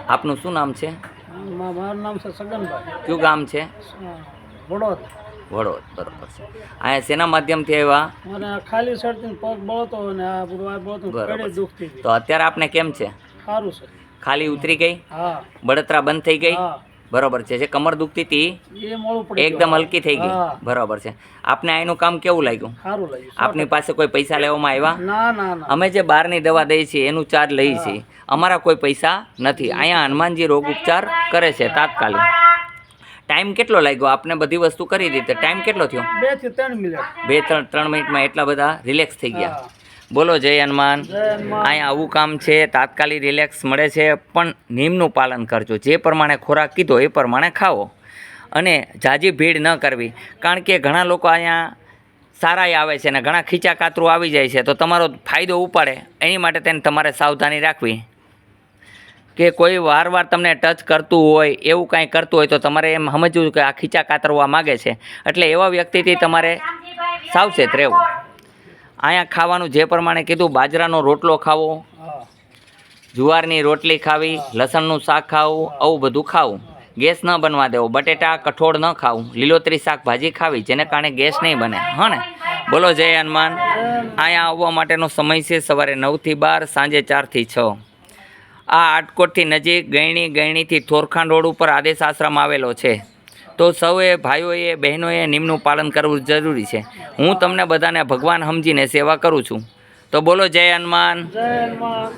આપનું શું નામ છે? મારું નામ છે સગનભાઈ. કયું ગામ છે? વડોદ. વડોદ, બરોબર છે. અહીંયા શેના માધ્યમથી આવ્યા? મને ખાલી શરતી પગ બળતો અને આ બધું આ બળતું બરોબર પેડે છે. દુખતી હતી. તો અત્યારે આપને કેમ છે? સારું છે. ખાલી ઉતરી ગઈ? હા બળતરા બંધ થઈ ગઈ? હા બરોબર છે. જે કમર દુખતી હતી એ મોડું પડી એકદમ હલકી થઈ ગઈ? હા. બરોબર છે. આપને આનું કામ કેવું લાગ્યું? સારું લાગ્યું. આપની પાસે કોઈ પૈસા લેવામાં આવ્યા? ના ના ના અમે જે બહારની દવા દઈએ છીએ એનું ચાર્જ લઈએ છીએ, અમારા કોઈ પૈસા નથી. અહીંયા હનુમાનજી રોગ ઉપચાર કરે છે તાત્કાલિક. ટાઈમ કેટલો લાગ્યો આપને? બધી વસ્તુ કરી દીધી, ટાઈમ કેટલો થયો? 2 થી 3 મિનિટ. 2-3 મિનિટમાં એટલા બધા રિલેક્સ થઈ ગયા. હા. બોલો જય હનુમાન. જય હનુમાન. અહીંયા આવું કામ છે, તાત્કાલિક રિલેક્સ મળે છે. પણ નિયમનું પાલન કરજો. જે પ્રમાણે ખોરાક કીધો એ પ્રમાણે ખાવો અને ઝાઝી ભીડ ન કરવી. કારણ કે ઘણા લોકો અહીંયા સારાય આવે છે ને ઘણા ખીચા કાતરું આવી જાય છે, તો તમારો ફાયદો ઉપાડે. એની માટે તેને તમારે સાવધાની રાખવી કે કોઈ વારવાર તમને ટચ કરતું હોય, એવું કાંઈ કરતું હોય તો તમારે એમ સમજવું કે આ ખીચા કાતરવા માગે છે. એટલે એવા વ્યક્તિથી તમારે સાવચેત રહેવું. અહીંયા ખાવાનું જે પ્રમાણે કીધું, બાજરાનો રોટલો ખાવો, હા જુવારની રોટલી ખાવી, લસણનું શાક ખાવું, આવું બધું ખાવું. ગેસ ન બનવા દેવો. બટેટા કઠોળ ન ખાવું, લીલોતરી શાકભાજી ખાવી, જેને કારણે ગેસ નહીં બને. હા ને? બોલો જય હનુમાન. અહીંયા આવવા માટેનો સમય છે સવારે 9 થી 12, સાંજે 4 થી 6. આ આટકોટથી નજીક ગયણીથી થોરખાન રોડ ઉપર આદેશ આશ્રમ આવેલો છે. તો સૌએ ભાઈઓએ બહેનોએ નિયમનું પાલન કરવું જરૂરી છે. હું તમને બધાને ભગવાન સમજીને સેવા કરું છું. તો બોલો જય હનુમાન. જય હનુમાન.